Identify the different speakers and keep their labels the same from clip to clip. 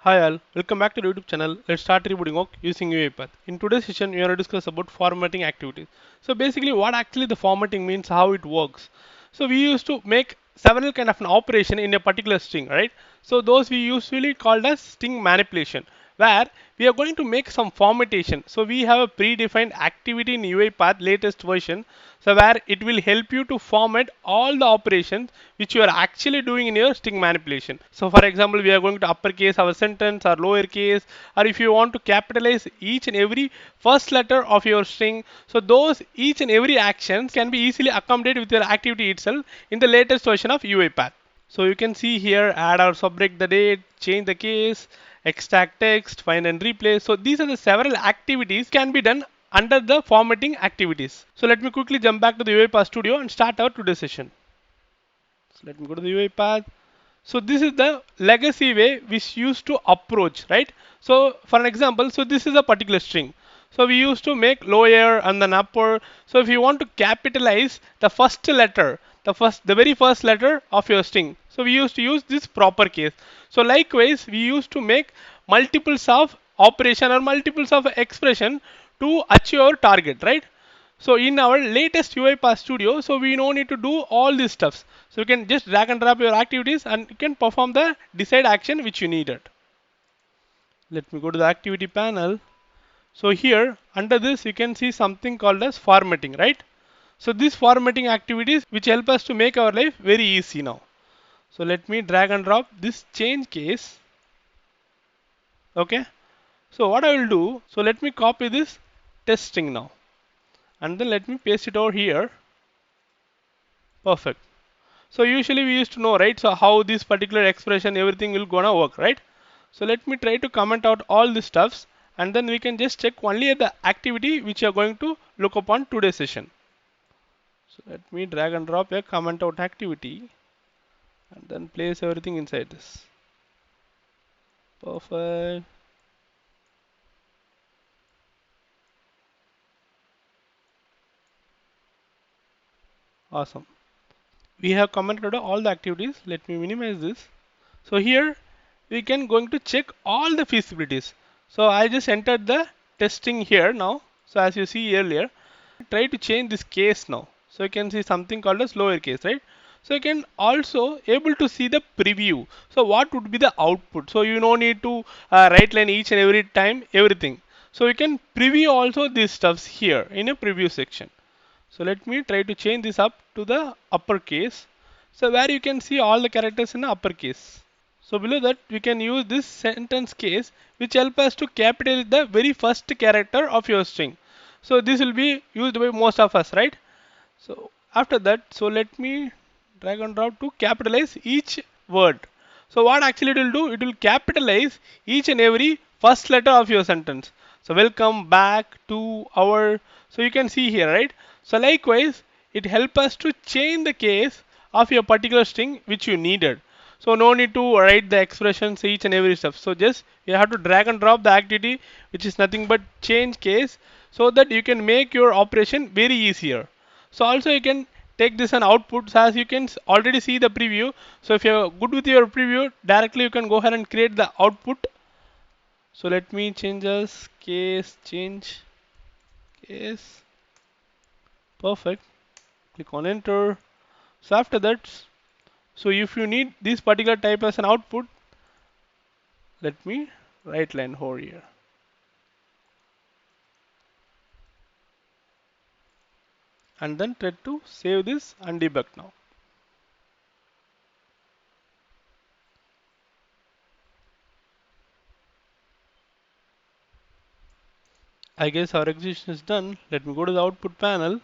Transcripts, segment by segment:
Speaker 1: Hi all, welcome back to the YouTube channel. Let's start rebooting work using UiPath. In today's session, we are going to discuss about formatting activities. So basically, what actually the formatting means, how it works. So we used to make several kind of an operation in a particular string, right? So those we usually called as string manipulation, where we are going to make some formattation. So we have a predefined activity in UiPath latest version, so where it will help you to format all the operations which you are actually doing in your string manipulation. So for example, we are going to uppercase our sentence or lowercase, or if you want to capitalize each and every first letter of your string, so those each and every actions can be easily accommodated with your activity itself in the latest version of UiPath. So you can see here, add or subtract the date, change the case, extract text, find and replace. So these are the several activities can be done under the formatting activities. So let me quickly jump back to the UiPath Studio and start our today's session. So let me go to the UiPath. So this is the legacy way which used to approach, right? So for an example, so this is a particular string. So we used to make lower and then upper. So if you want to capitalize the first letter, the very first letter of your string, so we used to use this proper case. So likewise, we used to make multiples of operation or multiples of expression to achieve our target, right? So in our latest UiPath Studio, so we no need to do all these stuffs. So you can just drag and drop your activities and you can perform the desired action which you needed. Let me go to the activity panel. So here under this you can see something called as formatting, right? So these formatting activities which help us to make our life very easy now. So let me drag and drop this change case. Okay. So what I will do, so let me copy this test string now. And then let me paste it over here. Perfect. So usually we used to know, right? So how this particular expression, everything will gonna work, right? So let me try to comment out all the stuffs and then we can just check only at the activity which you are going to look upon today's session. So let me drag and drop a comment out activity and then place everything inside this. Perfect. Awesome. We have commented all the activities. Let me minimize this. So here we can going to check all the feasibilities. So I just entered the testing here now. So as you see earlier, try to change this case now. So you can see something called as lower case, right? So you can also able to see the preview. So what would be the output? So you no need to write line each and every time everything. So you can preview also these stuffs here in a preview section. So let me try to change this up to the uppercase. So where you can see all the characters in the uppercase. So below that we can use this sentence case which help us to capitalize the very first character of your string. So this will be used by most of us, right? So after that, so let me drag and drop to capitalize each word. So what actually it will do, it will capitalize each and every first letter of your sentence. So welcome back to our, so you can see here, right? So likewise, it help us to change the case of your particular string which you needed. So no need to write the expressions each and every stuff. So just you have to drag and drop the activity which is nothing but change case so that you can make your operation very easier. So also you can take this and output. So as you can already see the preview. So if you're good with your preview, directly you can go ahead and create the output. So let me change this case, change case. Perfect. Click on enter. So after that, so if you need this particular type as an output, let me right line over here. And then try to save this and debug now. I guess our execution is done. Let me go to the output panel.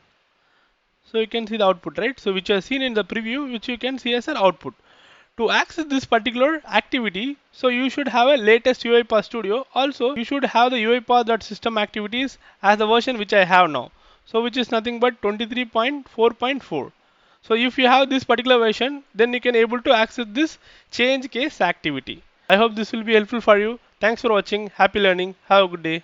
Speaker 1: So you can see the output, right? So which I have seen in the preview, which you can see as an output. To access this particular activity, so you should have a latest UiPath Studio. Also, you should have the UiPath.system activities as the version which I have now. So which is nothing but 23.4.4. So if you have this particular version, then you can able to access this change case activity. I hope this will be helpful for you. Thanks for watching. Happy learning. Have a good day.